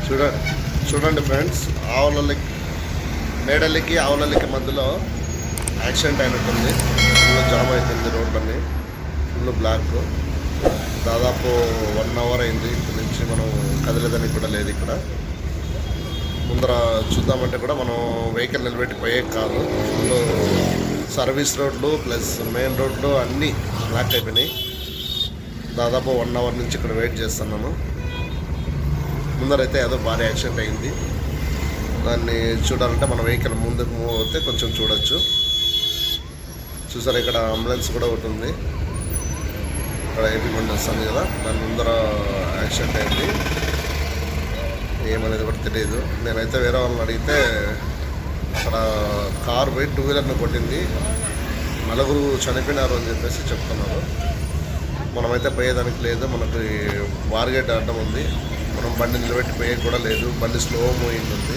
చూడ చూడండి ఫ్రెండ్స్, ఆవులకి మేడలకి ఆవులకి మధ్యలో యాక్సిడెంట్ అయినట్టుంది. ఫుల్ జామ్ అవుతుంది, రోడ్లన్నీ ఫుల్ బ్లాక్. దాదాపు 1 అవర్ అయింది. ఇక్కడ నుంచి మనం కదిలేదని కూడా లేదు. ఇక్కడ ముందర చూద్దామంటే కూడా మనం వెహికల్ నిలబెట్టి పోయే కాదు. ఫుల్ సర్వీస్ రోడ్లు ప్లస్ మెయిన్ రోడ్లు అన్నీ బ్లాక్ అయిపోయినాయి. దాదాపు 1 అవర్ నుంచి ఇక్కడ వెయిట్ చేస్తున్నాను. ముందరైతే ఏదో భారీ యాక్సిడెంట్ అయింది. దాన్ని చూడాలంటే మన వెహికల్ ముందుకు మూవ్ అవుతే కొంచెం చూడొచ్చు. చూసారా, ఇక్కడ అంబులెన్స్ కూడా ఒకటి ఉంది. ఇక్కడ ఏపీ బండి వస్తుంది కదా, దాని ముందర యాక్సిడెంట్ అయింది. ఏమనేది కూడా తెలియదు. నేనైతే వేరే వాళ్ళని అడిగితే అక్కడ కారు పోయి 2 వీలర్ని కొట్టింది, 4 చనిపోయినారు అని చెప్పేసి చెప్తున్నారు. మనమైతే పోయేదానికి లేదు. మనకి బార్గేట్ అడ్డం ఉంది. మనం బండి నిలబెట్టి పోయే కూడా లేదు. బండి స్లో మూవింగ్ ఉంది.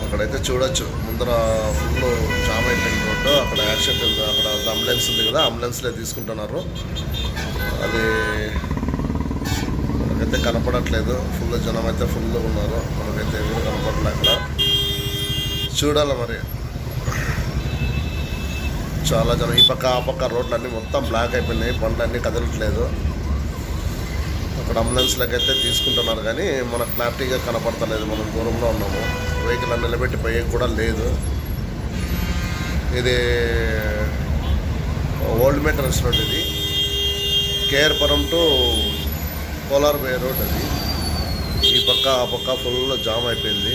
అక్కడైతే చూడొచ్చు, ముందర ఫుల్ జామ్ అయిపోయింది రోడ్డు. అక్కడ యాక్సిడెంట్ ఉంది. అక్కడ అంబులెన్స్ ఉంది కదా, అంబులెన్స్లే తీసుకుంటున్నారు. అది మనకైతే కనపడట్లేదు. ఫుల్ జనం అయితే ఫుల్ ఉన్నారు. మనకైతే ఎవరు కనపడలే. అక్కడ చూడాలి మరి. చాలా జనం ఈ పక్క ఆ పక్క రోడ్లన్నీ మొత్తం బ్లాక్ అయిపోయినాయి. బండ్లన్నీ కదలట్లేదు. అక్కడ అంబులెన్స్లకి అయితే తీసుకుంటున్నారు కానీ మనకు క్లారిటీగా కనపడతలేదు. మనం దూరంలో ఉన్నాము. వెహికల్ నిలబెట్టి పోయే కూడా లేదు. ఇది ఓల్డ్ మెయింటెనెన్స్ రోడ్. ఇది KR Puram to Kolar bay road. అది ఈ పక్క ఆ పక్క ఫుల్ జామ్ అయిపోయింది.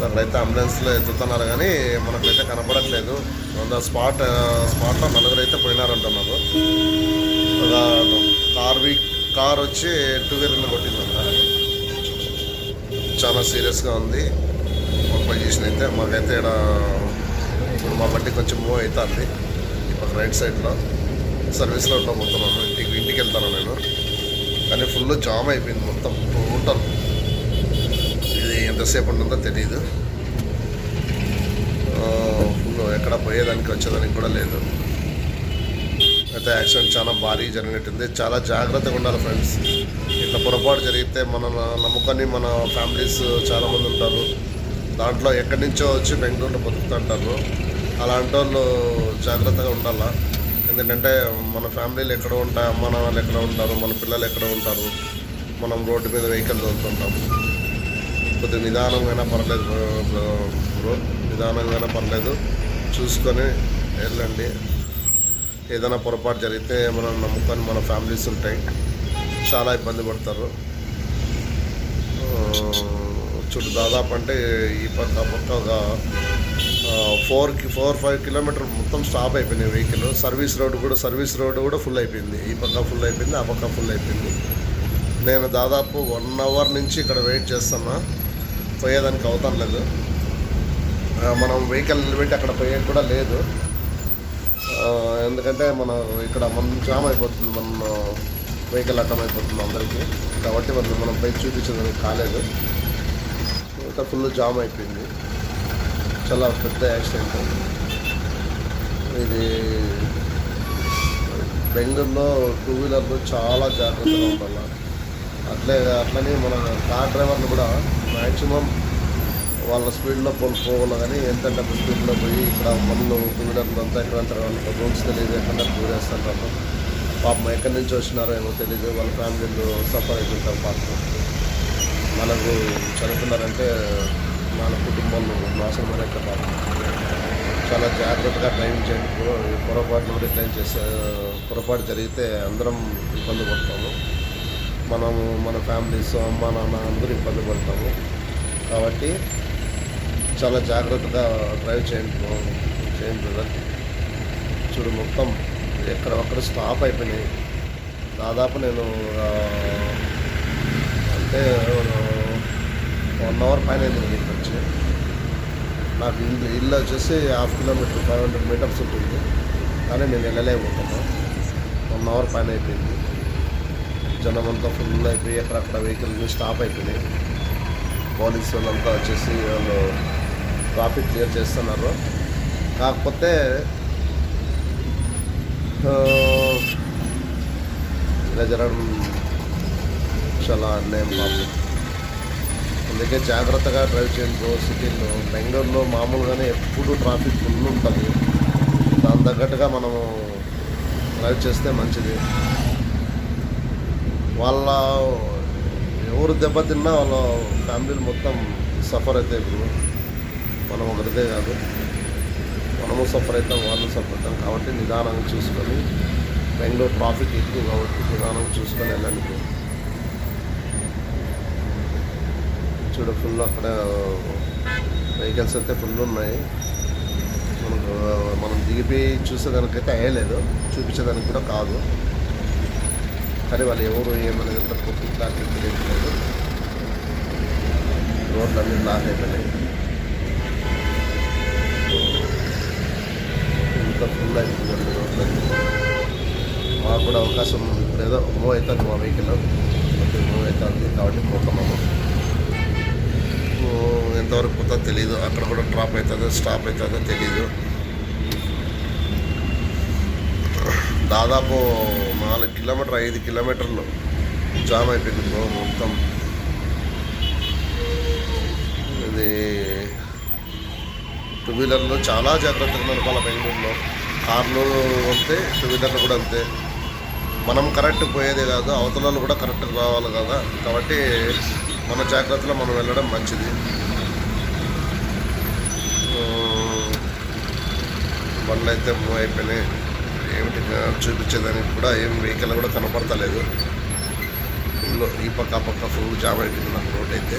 అక్కడైతే అంబులెన్స్లో ఎత్తుతున్నారు కానీ మనకైతే కనపడట్లేదు. స్పాట్లో 4 అయితే పోయినారంటున్నారు. కార్ వచ్చి 2 వీలర్ని కొట్టిందంట. చాలా సీరియస్గా ఉంది ఒక పొజిషన్ అయితే. మాకైతే ఇక్కడ ఇప్పుడు మా బండి కొంచెం మూవ్ అవుతుంది. ఇప్పుడు రైట్ సైడ్లో సర్వీస్ రోడ్లో పోతున్నాను. ఇంటికి వెళ్తాను నేను. కానీ ఫుల్ జామ్ అయిపోయింది మొత్తం టోటల్. ఇది ఎంతసేపు ఉంటుందో తెలియదు. ఫుల్ ఎక్కడ పోయేదానికి వచ్చేదానికి కూడా లేదు. అయితే యాక్సిడెంట్ చాలా భారీ జరిగినట్టుంది. చాలా జాగ్రత్తగా ఉండాలి ఫ్రెండ్స్. ఇట్లా పొరపాటు జరిగితే మన నమ్ముకొని మన ఫ్యామిలీస్ చాలామంది ఉంటారు. దాంట్లో ఎక్కడి నుంచో వచ్చి బెంగళూరులో బతుకుతుంటారు. అలాంటి వాళ్ళు జాగ్రత్తగా ఉండాలా. ఎందుకంటే మన ఫ్యామిలీలు ఎక్కడ ఉంటాయి, అమ్మ నాన్నలు ఎక్కడ ఉంటారు, మన పిల్లలు ఎక్కడ ఉంటారు. మనం రోడ్డు మీద వెహికల్ తోలుతుంటాం. కొద్దిగా నిదానంగానే పర్లేదు బ్రో, నిదానంగానే పర్లేదు. చూసుకొని వెళ్ళండి. ఏదైనా పొరపాటు జరిగితే మనం నమ్ముకొని మన ఫ్యామిలీస్ ఉంటాయి, చాలా ఇబ్బంది పడతారు. చూడు, దాదాపు అంటే ఈ పక్క ఒక 4-5 కిలోమీటర్ మొత్తం స్టాప్ అయిపోయినాయి వెహికల్. సర్వీస్ రోడ్డు కూడా ఫుల్ అయిపోయింది. ఈ పక్క ఫుల్ అయిపోయింది, ఆ పక్క ఫుల్ అయిపోయింది. నేను దాదాపు 1 అవర్ నుంచి ఇక్కడ వెయిట్ చేస్తున్నా. పోయేదానికి అవుతాం లేదు. మనం వెహికల్ నిలబెట్టి అక్కడ పోయే కూడా లేదు. ఎందుకంటే ఇక్కడ జామ్ అయిపోతుంది. మన వెహికల్ అడ్డం అయిపోతుంది అందరికీ. కాబట్టి మనం పైకి చూపించడానికి కాలేదు. ఇంకా ఫుల్ జామ్ అయిపోయింది. చాలా పెద్ద యాక్సిడెంట్ ఇది. బెంగళూరులో 2 వీలర్లు చాలా జాగ్రత్తగా ఉండాలి. అట్లనే మన కార్ డ్రైవర్లు కూడా మ్యాక్సిమం వాళ్ళ స్పీడ్లో పోవాలి. కానీ ఎంతంటే అంత స్పీడ్లో పోయి ఇక్కడ 2 వీలర్లు అంతా ఎక్కడంతా రూల్స్ తెలియదు, ఎక్కడ దూరేస్తుంటారు. పాపం ఎక్కడి నుంచి వచ్చినారో ఏమో తెలియదు. వాళ్ళ ఫ్యామిలీలు సఫర్ అవుతుంటారు. పాపం మనకు చనిపోతున్నారంటే మన కుటుంబాలు నాశనమైన పాపం. చాలా జాగ్రత్తగా డ్రైవింగ్ చేయండి. పొరపాటును కూడా పొరపాటు జరిగితే అందరం ఇబ్బంది పడతాము. మనము మన ఫ్యామిలీస్, అమ్మ నాన్న అందరూ ఇబ్బంది పడతాము. కాబట్టి చాలా జాగ్రత్తగా డ్రైవ్ చేయండి బ్రదర్. చూడు, మొత్తం ఎక్కడొక్కడ స్టాప్ అయిపోయినాయి. దాదాపు నేను అంటే 1 అవర్ పైన అయింది ఇక్కడికి వచ్చి. నాకు ఇల్లు వచ్చేసి 1/2 కిలోమీటర్ 500 మీటర్స్ ఉంటుంది. కానీ నేను వెళ్ళలేకపోతున్నాను. 1 అవర్ పైన అయిపోయింది. జనం అంతా ఫుల్ అయిపోయి ఎక్కడక్కడ వెహికల్ స్టాప్ అయిపోయినాయి. పోలీసు వాళ్ళంతా వచ్చేసి వాళ్ళు ట్రాఫిక్ క్లియర్ చేస్తున్నారు. కాకపోతే ఇలా జరగడం చాలా అన్యాయం పాపం. అందుకే జాగ్రత్తగా డ్రైవ్ చేయండి బ్రో. సిటీలో బెంగళూరులో మామూలుగానే ఎప్పుడు ట్రాఫిక్ ఫుల్ ఉంటుంది. దాని తగ్గట్టుగా మనము డ్రైవ్ చేస్తే మంచిది. వాళ్ళ ఎవరు దెబ్బతిన్నా వాళ్ళ ఫ్యామిలీలు మొత్తం సఫర్ అవుతాయి బ్రో. మనం ఒకరిదే కాదు, మనము సఫర్ అవుతాం, వాళ్ళు సఫర్ అవుతాం. కాబట్టి నిదానంగా చూసుకొని, బెంగళూరు ట్రాఫిక్ ఎక్కువ కాబట్టి నిదానంగా చూసుకొని వెళ్ళండి బ్రో. చూడ ఫుల్ అక్కడ వెహికల్స్ అయితే ఫుల్ ఉన్నాయి. మనం దిగిపోయి చూసేదానికైతే అయ్యలేదు, చూపించేదానికి కూడా కాదు. కానీ వాళ్ళు ఎవరు ఏమనేది ఎంత పూర్తి క్లారిటీ తెలియట్లేదు. రోడ్లు అన్నీ బ్లాక్ అయిపోయినాయి, ఇంత ఫుల్ అయిపోయిందండి రోడ్లన్నీ. మాకు కూడా అవకాశం ఇప్పుడు ఏదో మూవ్ అవుతుంది, మా వెహికల్ మూవ్ అవుతుంది కాబట్టి పోతున్నాము. ఎంతవరకు పోతుందో తెలీదు, అక్కడ కూడా డ్రాప్ అవుతుందో స్టాప్ అవుతుందో తెలీదు. దాదాపు 4 కిలోమీటర్ 5 కిలోమీటర్లు జామ్ అయిపోయింది బ్రో మొత్తం. ఇది టూ వీలర్లో చాలా జాగ్రత్తగా నడపాలి బెంగళూరులో. కార్లు అంతే, టూ వీలర్లు కూడా అంతే. మనం కరెక్ట్ పోయేదే కాదు, అవతల కూడా కరెక్ట్గా రావాలి కదా. కాబట్టి మన జాగ్రత్తలో మనం వెళ్ళడం మంచిది. బండ్లు అయితే మూవ్ అయిపోయినాయి. ఏమిటి చూపించేదానికి కూడా ఏం వెహికల్ కూడా కనపడతలేదు. ఫుల్ ఈ పక్క ఆ పక్క ఫుల్ జామ్ అయిపోయింది నాకు రోడ్ అయితే.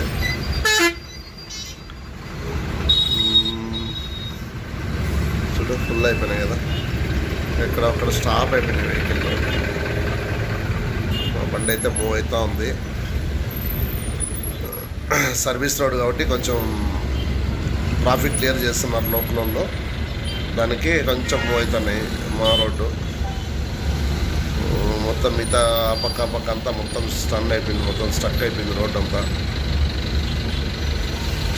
చూడు ఫుల్ అయిపోయినాయి కదా, ఎక్కడ అక్కడ స్టాప్ అయిపోయినాయి వెహికల్. మా బండి అయితే మూవ్ అవుతూ ఉంది. సర్వీస్ రోడ్ కాబట్టి కొంచెం ట్రాఫిక్ క్లియర్ చేస్తున్నారు లోకల్లో, దానికి కొంచెం మూవ్ అవుతున్నాయి. మా రోడ్డు మొత్తం మిగతా పక్క పక్క అంతా మొత్తం స్టన్ అయిపోయింది, మొత్తం స్టక్ అయిపోయింది రోడ్ అంతా.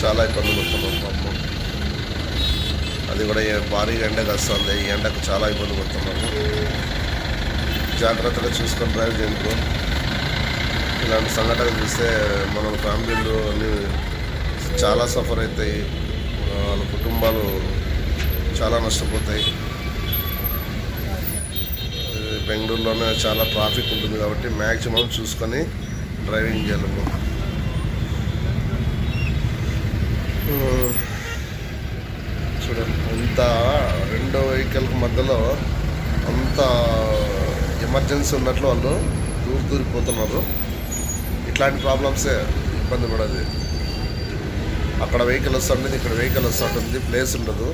చాలా ఇబ్బంది పడుతున్నాం పాపం. అది కూడా భారీగా ఎండగా వస్తుంది, ఈ ఎండకు చాలా ఇబ్బంది పడుతున్నాము. జాగ్రత్తగా చూసుకొని డ్రైవ్ చేయండి. ఇలాంటి సంఘటనలు చూస్తే మన ఫ్యామిలీలు అన్నీ చాలా సఫర్ అవుతాయి, వాళ్ళ కుటుంబాలు చాలా నష్టపోతాయి. బెంగళూరులోనే చాలా ట్రాఫిక్ ఉంటుంది కాబట్టి మ్యాక్సిమం చూసుకొని డ్రైవింగ్ చేయాలి. చూడండి అంత రెండో వెహికల్కి మధ్యలో అంత ఎమర్జెన్సీ ఉన్నట్లు వాళ్ళు దూరిపోతున్నారు. ఇట్లాంటి ప్రాబ్లమ్సే ఇబ్బంది పడదు. అక్కడ వెహికల్ వస్తుంటుంది, ఇక్కడ వెహికల్ వస్తుంటుంది, ప్లేస్ ఉండదు,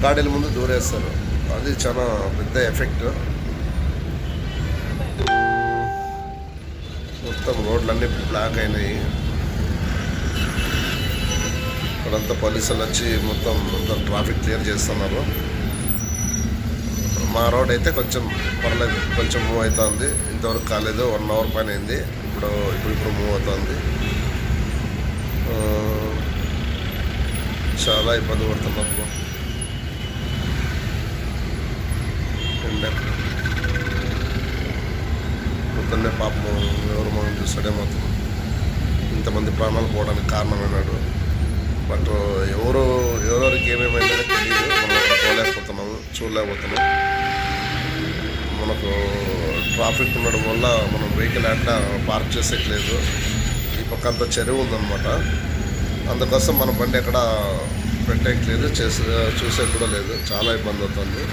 గాడీల ముందు దూరేస్తారు. అది చాలా పెద్ద ఎఫెక్ట్. మొత్తం రోడ్లన్నీ బ్లాక్ అయినాయి. ఇక్కడంతా పోలీసులు వచ్చి మొత్తం ట్రాఫిక్ క్లియర్ చేస్తున్నారు. మా రోడ్ అయితే కొంచెం పర్లేదు, కొంచెం మూవ్ అవుతుంది. ఇంతవరకు కాలేదు, 1 అవర్ పైన అయింది. ఇప్పుడు మూవ్ అవుతుంది. చాలా ఇబ్బంది పడుతున్నారు. పొద్దున్నే పాపం ఎవరు మనం చూస్తాడేమవుతుంది. ఇంతమంది ప్రాణాలు పోవడానికి కారణమైనాడు. బట్ ఎవరెవరికి ఏమేమైందో తెలియదు. మనం పోలేకపోతున్నాము, చూడలేకపోతున్నాం. మనకు ట్రాఫిక్ ఉండడం వల్ల మనం వెహికల్ అట్లా పార్క్ చేసేయట్లేదు. ఈ పక్క అంత చెరువు ఉందన్నమాట, అందుకోసం మన బండి ఎక్కడ పెట్టేయట్లేదు, చూసేది కూడా లేదు. చాలా ఇబ్బంది అవుతుంది.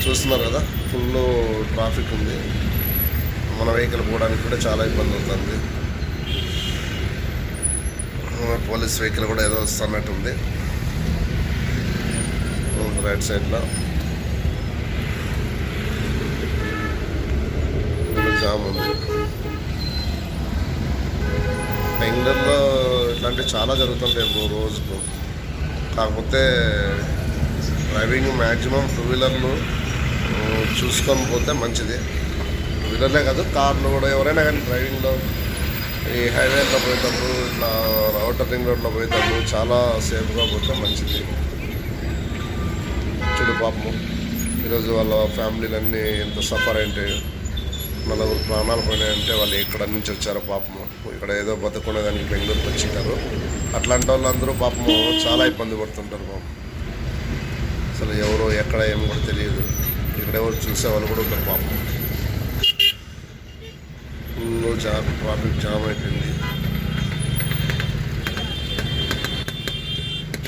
చూస్తున్నారు కదా, ఫుల్ ట్రాఫిక్ ఉంది. మన వెహికల్ పోవడానికి కూడా చాలా ఇబ్బంది అవుతుంది. పోలీస్ వెహికల్ కూడా ఏదో వస్తున్నట్టుంది రైట్ సైడ్లో. జామ్ ఉంది. బెంగళూరులో ఇట్లాంటివి చాలా జరుగుతుంటాయి రోజుకు. కాకపోతే డ్రైవింగ్ మ్యాక్సిమం టూ వీలర్లు చూసుకొని పోతే మంచిది. టూ వీలర్లే కాదు, కార్లు కూడా ఎవరైనా కానీ డ్రైవింగ్లో ఈ హైవేలో పోయేటప్పుడు, ఇట్లా అవుటర్ రింగ్ రోడ్లో పోయేటప్పుడు చాలా సేఫ్గా పోతే మంచిది. చూడు పాపము ఈరోజు వాళ్ళ ఫ్యామిలీలన్నీ ఎంత సఫర్ అంటే నలుగురు ప్రాణాలు పోయినాయంటే వాళ్ళు ఎక్కడ నుంచి వచ్చారో పాపము. ఇక్కడ ఏదో బతుకునేదానికి బెంగళూరుకి వచ్చింటారు. అట్లాంటి వాళ్ళందరూ పాపము చాలా ఇబ్బంది పడుతుంటారు పాపం. అసలు ఎవరో ఎక్కడ ఏమో కూడా తెలియదు. ఇక్కడ ఎవరు చూసేవాళ్ళు కూడా ఉంటారు పాపం. ఫుల్ ట్రాఫిక్ జామ్ అయిపోయింది.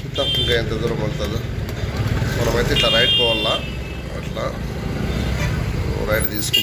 ఇంకా ఎంత దూరం వెళ్తుందో. మనమైతే ఇట్లా రైట్ పోవాలా, అట్లా రైట్ తీసుకుంటాం.